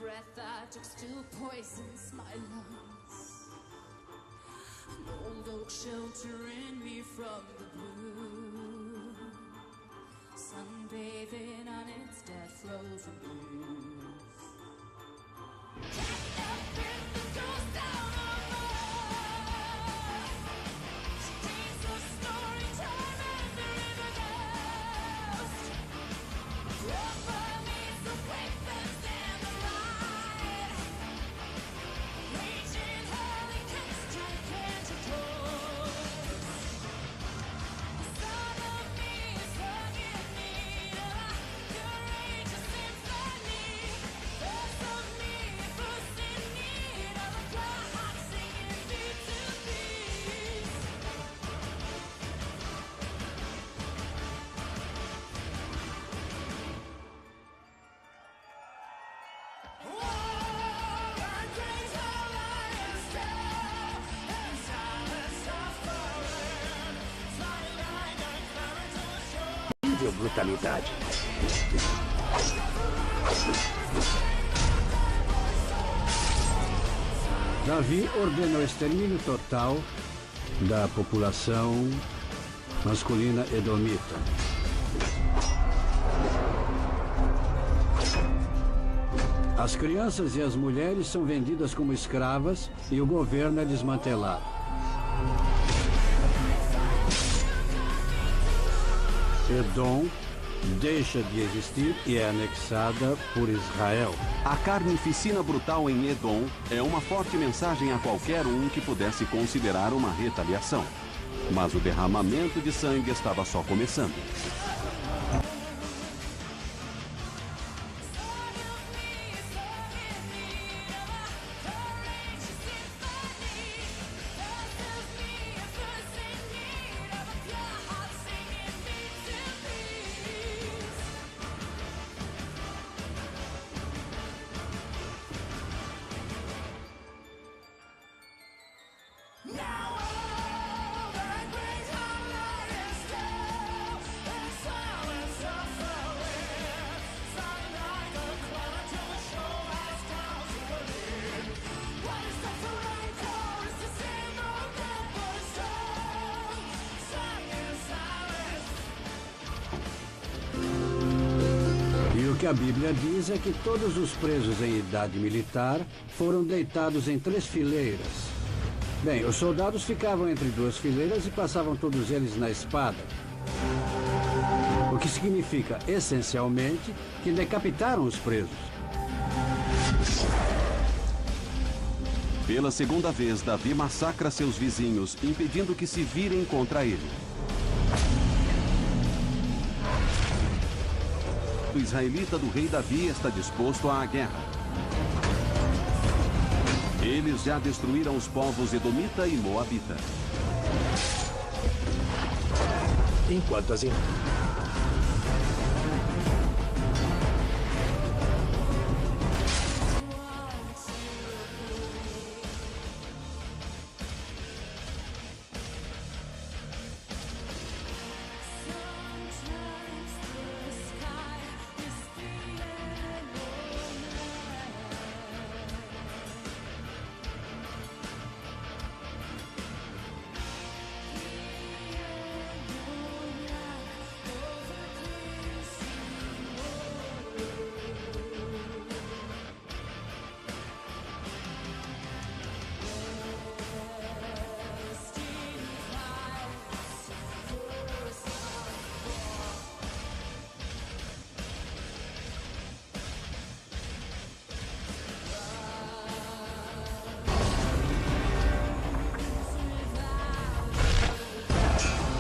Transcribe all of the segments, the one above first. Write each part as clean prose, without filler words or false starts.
breath I took still poisons my lungs. An old oak sheltering me from the blue, sunbathing on its death frozen blues. Can't help it, the ghost down on us. She dreams of story time and the river ghost. Walk by me, the weapons and the ride. Raging hell against your cancer toes. The son of me is hung in need of courageous symphony. Birth of me was in need of a God singing me to peace. Incrível brutalidade. Davi ordena o extermínio total da população masculina edomita. As crianças e as mulheres são vendidas como escravas e o governo é desmantelado. Edom deixa de existir e é anexada por Israel. A carnificina brutal em Edom é uma forte mensagem a qualquer um que pudesse considerar uma retaliação. Mas o derramamento de sangue estava só começando. E o que a Bíblia diz é que todos os presos em idade militar foram deitados em 3 fileiras. Bem, os soldados ficavam entre 2 fileiras e passavam todos eles na espada. O que significa, essencialmente, que decapitaram os presos. Pela segunda vez, Davi massacra seus vizinhos, impedindo que se virem contra ele. O israelita do rei Davi está disposto à guerra. Eles já destruíram os povos edomita e moabita. Enquanto as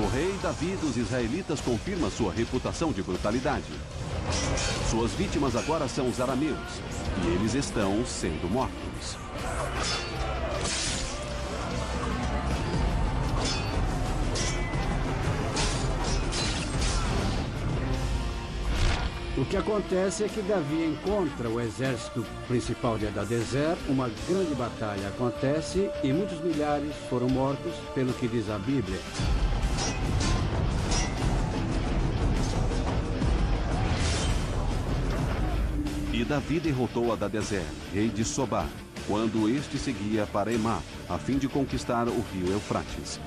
O rei Davi dos israelitas confirma sua reputação de brutalidade. Suas vítimas agora são os arameus, e eles estão sendo mortos. O que acontece é que Davi encontra o exército principal de Hadadezer, uma grande batalha acontece e muitos milhares foram mortos, pelo que diz a Bíblia. E Davi derrotou Hadadezer, rei de Sobá, quando este seguia para Emá, a fim de conquistar o rio Eufrates.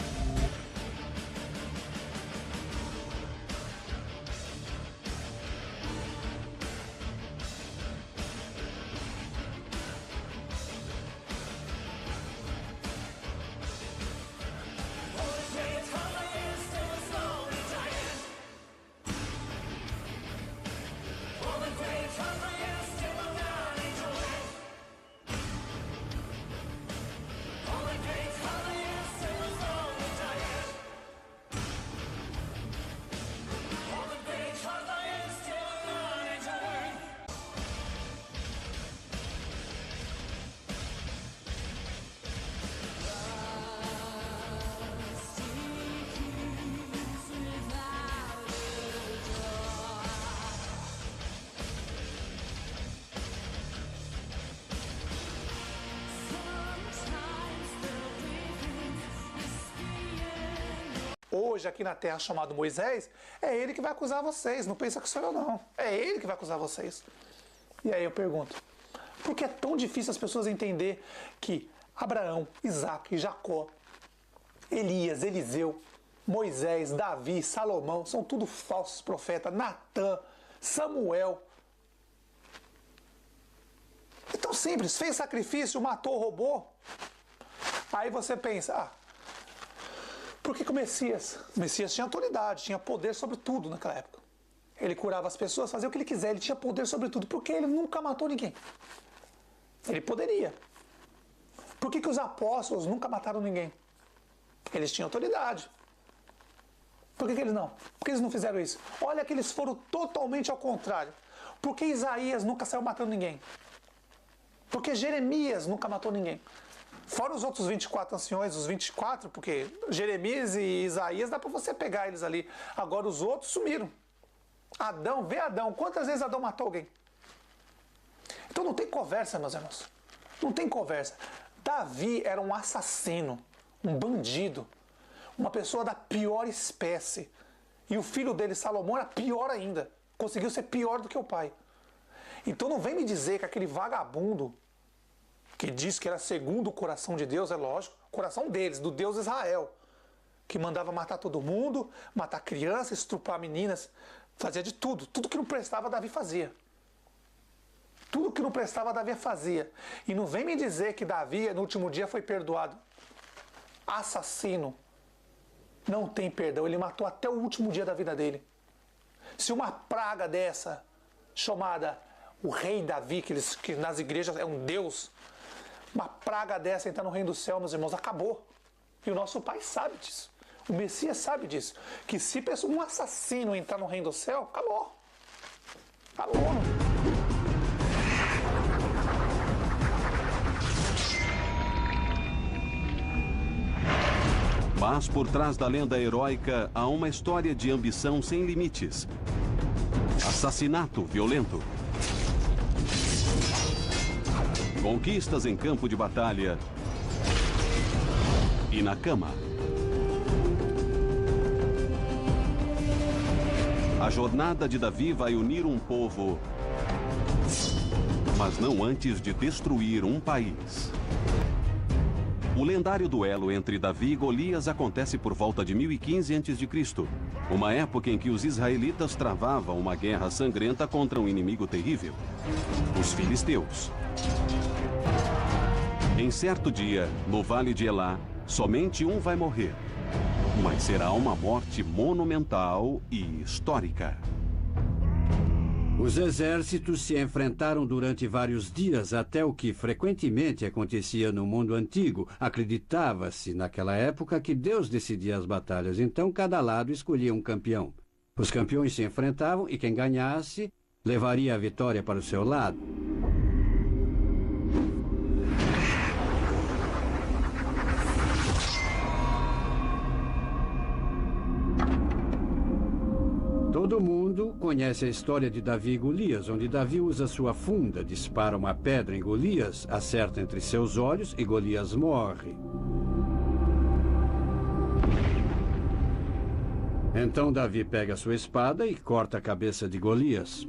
Hoje, aqui na Terra, chamado Moisés, é ele que vai acusar vocês. Não pensa que sou eu, não. É ele que vai acusar vocês. E aí eu pergunto, por que é tão difícil as pessoas entender que Abraão, Isaac, Jacó, Elias, Eliseu, Moisés, Davi, Salomão, são tudo falsos profetas, Natã, Samuel. É tão simples, fez sacrifício, matou, roubou. Aí você pensa, por que o Messias tinha autoridade, tinha poder sobre tudo naquela época. Ele curava as pessoas, fazia o que ele quiser, ele tinha poder sobre tudo, porque ele nunca matou ninguém. Ele poderia. Por que os apóstolos nunca mataram ninguém? Eles tinham autoridade. Por que eles não? Por que eles não fizeram isso? Olha que eles foram totalmente ao contrário. Por que Isaías nunca saiu matando ninguém? Por que Jeremias nunca matou ninguém? Fora os outros 24 anciões, os 24, porque Jeremias e Isaías dá para você pegar eles ali. Agora os outros sumiram. Adão, vê Adão. Quantas vezes Adão matou alguém? Então não tem conversa, meus irmãos. Não tem conversa. Davi era um assassino, um bandido, uma pessoa da pior espécie. E o filho dele, Salomão, era pior ainda. Conseguiu ser pior do que o pai. Então não vem me dizer que aquele vagabundo que diz que era segundo o coração de Deus, é lógico, o coração deles, do Deus Israel, que mandava matar todo mundo, matar crianças, estuprar meninas, fazia de tudo. Tudo que não prestava, Davi fazia. Tudo que não prestava, Davi fazia. E não vem me dizer que Davi, no último dia, foi perdoado. Assassino. Não tem perdão. Ele matou até o último dia da vida dele. Se uma praga dessa, chamada o rei Davi, que nas igrejas é um deus, uma praga dessa entrar no reino do céu, meus irmãos, acabou. E o nosso pai sabe disso. O Messias sabe disso. Que se um assassino entrar no reino do céu, acabou. Acabou. Mas por trás da lenda heróica há uma história de ambição sem limites. Assassinato violento. Conquistas em campo de batalha e na cama. A jornada de Davi vai unir um povo, mas não antes de destruir um país. O lendário duelo entre Davi e Golias acontece por volta de 1015 a.C., uma época em que os israelitas travavam uma guerra sangrenta contra um inimigo terrível, os filisteus. Em certo dia, no vale de Elá, somente um vai morrer, mas será uma morte monumental e histórica. Os exércitos se enfrentaram durante vários dias, até o que frequentemente acontecia no mundo antigo. Acreditava-se naquela época que Deus decidia as batalhas, então cada lado escolhia um campeão. Os campeões se enfrentavam e quem ganhasse levaria a vitória para o seu lado. Todo mundo conhece a história de Davi e Golias, onde Davi usa sua funda, dispara uma pedra em Golias, acerta entre seus olhos e Golias morre. Então Davi pega sua espada e corta a cabeça de Golias.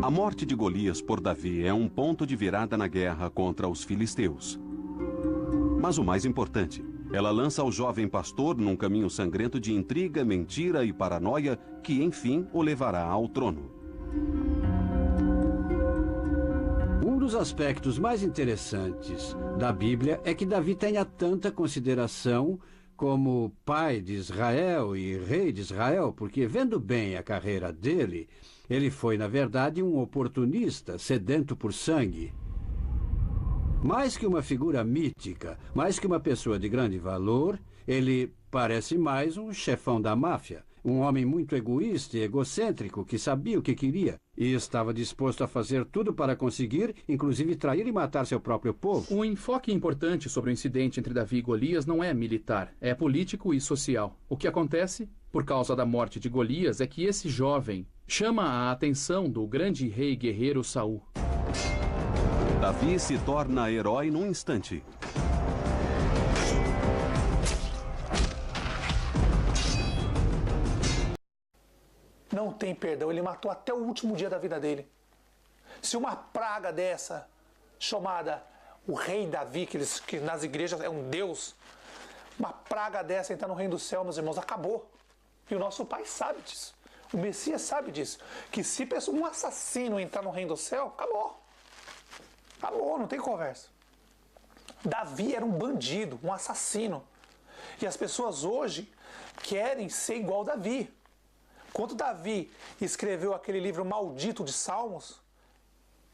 A morte de Golias por Davi é um ponto de virada na guerra contra os filisteus. Mas o mais importante, ela lança o jovem pastor num caminho sangrento de intriga, mentira e paranoia que, enfim, o levará ao trono. Um dos aspectos mais interessantes da Bíblia é que Davi tenha tanta consideração como pai de Israel e rei de Israel, porque, vendo bem a carreira dele, ele foi, na verdade, um oportunista, sedento por sangue. Mais que uma figura mítica, mais que uma pessoa de grande valor, ele parece mais um chefão da máfia, um homem muito egoísta e egocêntrico que sabia o que queria e estava disposto a fazer tudo para conseguir, inclusive trair e matar seu próprio povo. Um enfoque importante sobre o incidente entre Davi e Golias não é militar, é político e social. O que acontece, por causa da morte de Golias, é que esse jovem chama a atenção do grande rei guerreiro Saul. Davi se torna herói num instante. Não tem perdão, ele matou até o último dia da vida dele. Se uma praga dessa, chamada o rei Davi, que nas igrejas é um deus, uma praga dessa entrar no reino do céu, meus irmãos, acabou. E o nosso pai sabe disso. O Messias sabe disso. Que se um assassino entrar no reino do céu, acabou. Acabou, não tem conversa. Davi era um bandido, um assassino. E as pessoas hoje querem ser igual a Davi. Quando Davi escreveu aquele livro maldito de Salmos,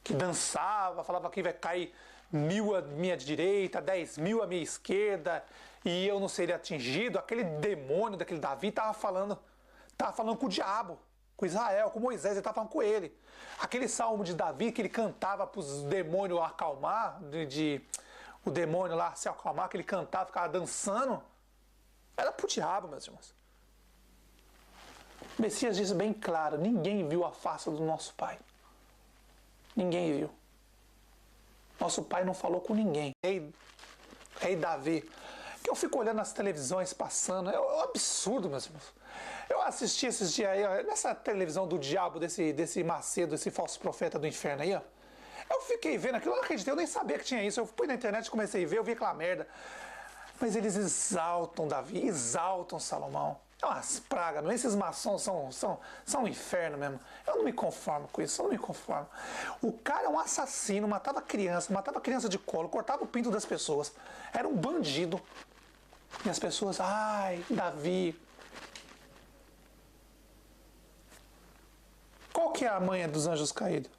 que dançava, falava que vai cair 1000 à minha direita, 10.000 à minha esquerda, e eu não seria atingido, aquele demônio daquele Davi estava falando com o diabo, com Israel, com Moisés, ele estava falando com ele. Aquele salmo de Davi que ele cantava para os demônios acalmar, o demônio lá se acalmar, que ele cantava, ficava dançando, era para o diabo, meus irmãos. O Messias diz bem claro, ninguém viu a face do nosso Pai. Ninguém viu. Nosso Pai não falou com ninguém. Rei Davi, que eu fico olhando as televisões passando, é um absurdo, meus irmãos. Eu assisti esses dias aí, nessa televisão do diabo, desse Macedo, esse falso profeta do inferno aí, ó. Eu fiquei vendo aquilo, eu não acreditei, eu nem sabia que tinha isso. Eu fui na internet, comecei a ver, eu vi aquela merda. Mas eles exaltam Davi, exaltam Salomão. É umas pragas, meu. Esses maçons são um inferno mesmo. Eu não me conformo com isso, eu não me conformo. O cara é um assassino, matava criança de colo, cortava o pinto das pessoas. Era um bandido. E as pessoas, ai, Davi. Qual que é a manha dos anjos caídos?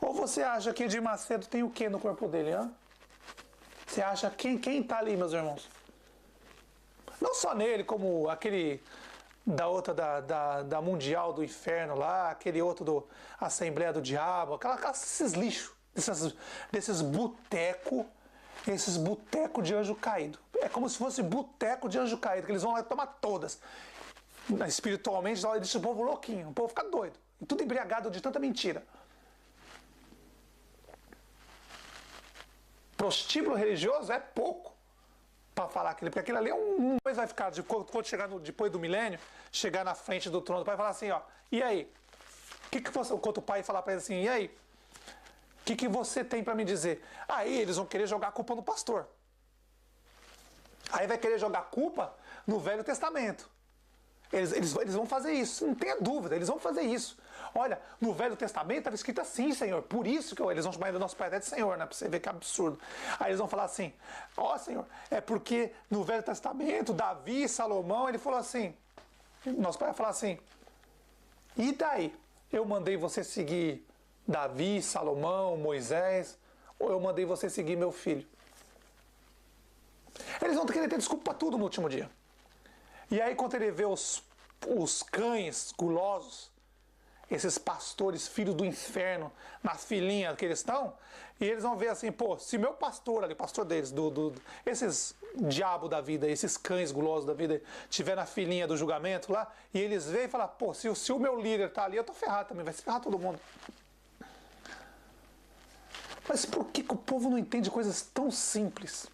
Ou você acha que Edir Macedo tem o que no corpo dele, hã? Você acha quem tá ali, meus irmãos? Não só nele, como aquele da outra da Mundial do Inferno lá, aquele outro do Assembleia do Diabo, esses lixos, desses boteco de anjo caído. É como se fosse boteco de anjo caído, que eles vão lá e tomar todas. Espiritualmente, eles deixam o povo louquinho, o povo fica doido. E tudo embriagado de tanta mentira. Prostíbulo religioso é pouco para falar aquilo, porque aquilo ali é depois vai ficar, quando chegar depois do milênio, chegar na frente do trono do pai e falar assim, ó, e aí? Quando o pai falar para ele assim, e aí? O que você tem para me dizer? Aí eles vão querer jogar a culpa no pastor. Aí vai querer jogar a culpa no Velho Testamento. Eles vão fazer isso, não tenha dúvida, eles vão fazer isso. Olha, no Velho Testamento estava escrito assim, Senhor, por isso que eles vão chamar do nosso Pai de Senhor, né? Para você ver que absurdo. Aí eles vão falar assim, ó Senhor, é porque no Velho Testamento, Davi, Salomão, ele falou assim, nosso Pai vai falar assim, e daí? Eu mandei você seguir Davi, Salomão, Moisés, ou eu mandei você seguir meu filho? Eles vão querer ter desculpa para tudo no último dia. E aí quando ele vê os cães gulosos, esses pastores, filhos do inferno, na filinha que eles estão, e eles vão ver assim, pô, se meu pastor ali, pastor deles, esses diabo da vida, esses cães gulosos da vida, tiver na filinha do julgamento lá, e eles veem e falam, pô, se o meu líder tá ali, eu tô ferrado também, vai se ferrar todo mundo. Mas por que o povo não entende coisas tão simples?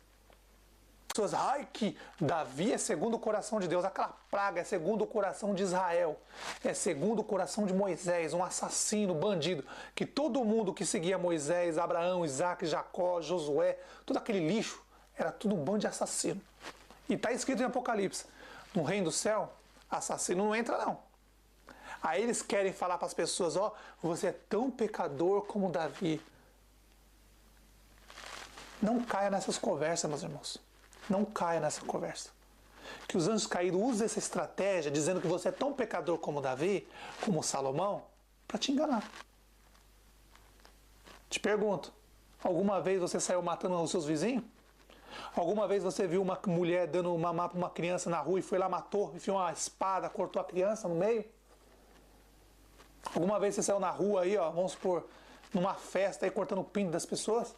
pessoas, ai que Davi é segundo o coração de Deus, aquela praga é segundo o coração de Israel, é segundo o coração de Moisés, um assassino, bandido, que todo mundo que seguia Moisés, Abraão, Isaac, Jacó, Josué, todo aquele lixo, era tudo um bando de assassino. E está escrito em Apocalipse, no reino do céu, assassino não entra não. Aí eles querem falar para as pessoas, ó, você é tão pecador como Davi. Não caia nessas conversas, meus irmãos. Não caia nessa conversa. Que os anjos caídos usem essa estratégia, dizendo que você é tão pecador como Davi, como Salomão, para te enganar. Te pergunto, alguma vez você saiu matando os seus vizinhos? Alguma vez você viu uma mulher dando mamar para uma criança na rua e foi lá, matou, enfiou uma espada, cortou a criança no meio? Alguma vez você saiu na rua aí, ó, vamos supor, numa festa aí, cortando o pinto das pessoas?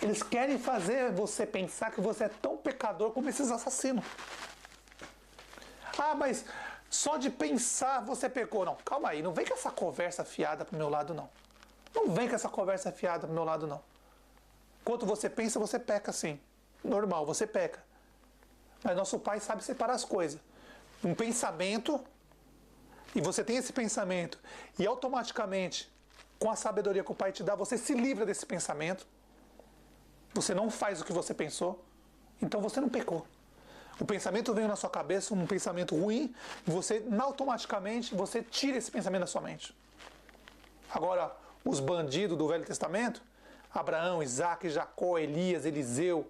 Eles querem fazer você pensar que você é tão pecador como esses assassinos. Ah, mas só de pensar você pecou. Não, calma aí, não vem com essa conversa fiada pro meu lado, não. Não vem com essa conversa fiada pro meu lado, não. Enquanto você pensa, você peca sim. Normal, você peca. Mas nosso Pai sabe separar as coisas. Um pensamento, e você tem esse pensamento, e automaticamente, com a sabedoria que o Pai te dá, você se livra desse pensamento. Você não faz o que você pensou, então você não pecou. O pensamento veio na sua cabeça, um pensamento ruim, você automaticamente você tira esse pensamento da sua mente. Agora, os bandidos do Velho Testamento, Abraão, Isaac, Jacó, Elias, Eliseu,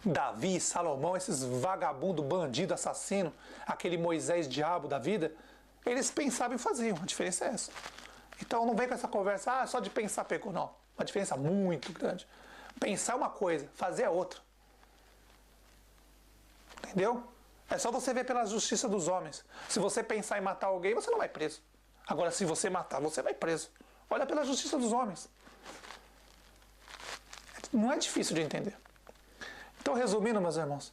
Davi, Salomão, esses vagabundo, bandido, assassino, aquele Moisés diabo da vida, eles pensavam e faziam, a diferença é essa. Então não vem com essa conversa, só de pensar pecou, não. Uma diferença muito grande. Pensar é uma coisa, fazer é outra. Entendeu? É só você ver pela justiça dos homens. Se você pensar em matar alguém, você não vai preso. Agora, se você matar, você vai preso. Olha pela justiça dos homens. Não é difícil de entender. Então, resumindo, meus irmãos,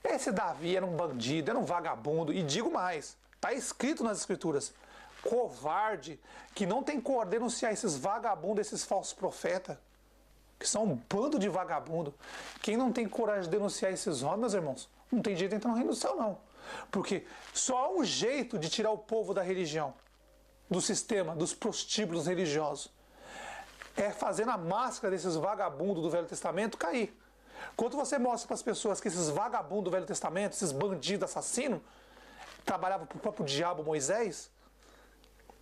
esse Davi era um bandido, era um vagabundo, e digo mais, está escrito nas Escrituras, covarde, que não tem cor de denunciar esses vagabundos, esses falsos profetas, que são um bando de vagabundo. Quem não tem coragem de denunciar esses homens, meus irmãos, não tem jeito de entrar no reino do céu, não. Porque só há um jeito de tirar o povo da religião, do sistema, dos prostíbulos religiosos. É fazendo a máscara desses vagabundos do Velho Testamento cair. Quando você mostra para as pessoas que esses vagabundos do Velho Testamento, esses bandidos assassinos, trabalhavam para o próprio diabo Moisés,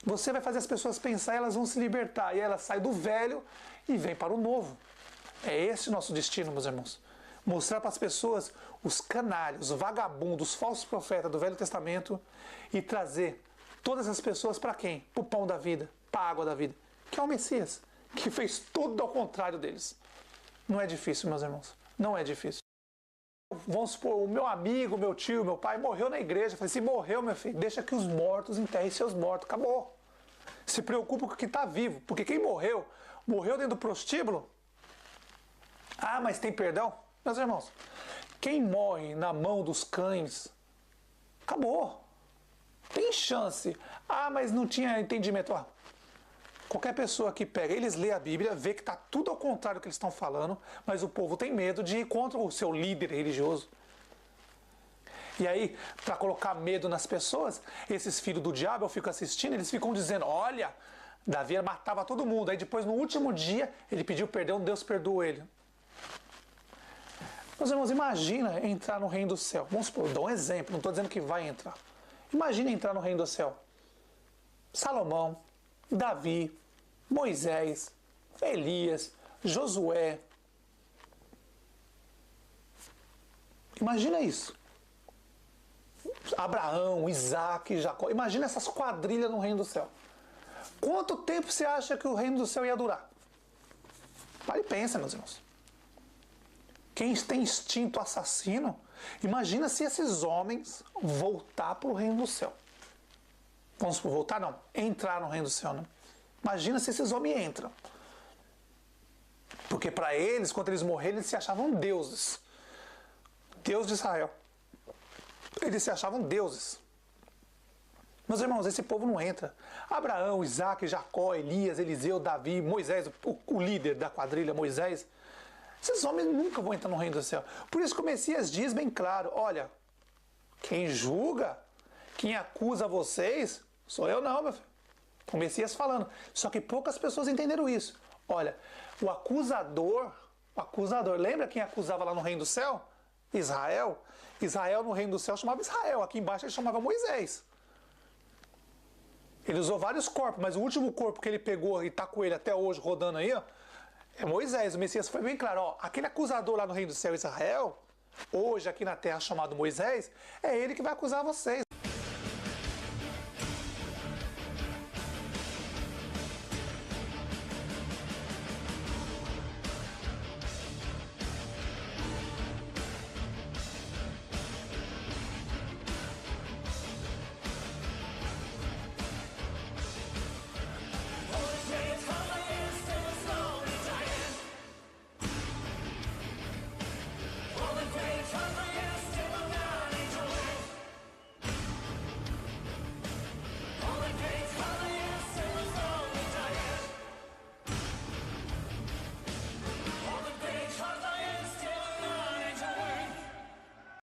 você vai fazer as pessoas pensar e elas vão se libertar. E elas saem do velho e vêm para o novo. É esse o nosso destino, meus irmãos. Mostrar para as pessoas os canalhos, os vagabundos, os falsos profetas do Velho Testamento e trazer todas as pessoas para quem? Para o pão da vida, para a água da vida, que é o Messias, que fez tudo ao contrário deles. Não é difícil, meus irmãos. Não é difícil. Vamos supor, o meu amigo, meu tio, meu pai morreu na igreja. Eu falei, se morreu, meu filho, deixa que os mortos enterrem seus mortos. Acabou. Se preocupa com o que está vivo. Porque quem morreu, morreu dentro do prostíbulo. Ah, mas tem perdão? Meus irmãos, quem morre na mão dos cães, acabou. Tem chance. Ah, mas não tinha entendimento. Qualquer pessoa que pega, eles lê a Bíblia, vê que está tudo ao contrário do que eles estão falando, mas o povo tem medo de ir contra o seu líder religioso. E aí, para colocar medo nas pessoas, esses filhos do diabo, eu fico assistindo, eles ficam dizendo, olha, Davi matava todo mundo. Aí depois, no último dia, ele pediu perdão, Deus perdoou ele. Meus irmãos, imagina entrar no reino do céu. Vamos supor, dou um exemplo, não estou dizendo que vai entrar. Imagina entrar no reino do céu. Salomão, Davi, Moisés, Elias, Josué. Imagina isso. Abraão, Isaac, Jacó. Imagina essas quadrilhas no reino do céu. Quanto tempo você acha que o reino do céu ia durar? Para e pensa, meus irmãos. Quem tem instinto assassino, imagina se esses homens voltar para o reino do céu. Vamos voltar? Não. Entrar no reino do céu, né? Imagina se esses homens entram. Porque para eles, quando eles morreram, eles se achavam deuses. Deus de Israel. Eles se achavam deuses. Meus irmãos, esse povo não entra. Abraão, Isaac, Jacó, Elias, Eliseu, Davi, Moisés, o líder da quadrilha, Moisés. Esses homens nunca vão entrar no reino do céu. Por isso que o Messias diz bem claro, olha, quem julga, quem acusa vocês, sou eu não, meu filho. O Messias falando. Só que poucas pessoas entenderam isso. Olha, o acusador, lembra quem acusava lá no reino do céu? Israel. Israel no reino do céu chamava Israel, aqui embaixo ele chamava Moisés. Ele usou vários corpos, mas o último corpo que ele pegou e está com ele até hoje rodando aí, ó, é Moisés. O Messias foi bem claro, ó, aquele acusador lá no reino do céu, Israel, hoje aqui na terra chamado Moisés, é ele que vai acusar vocês.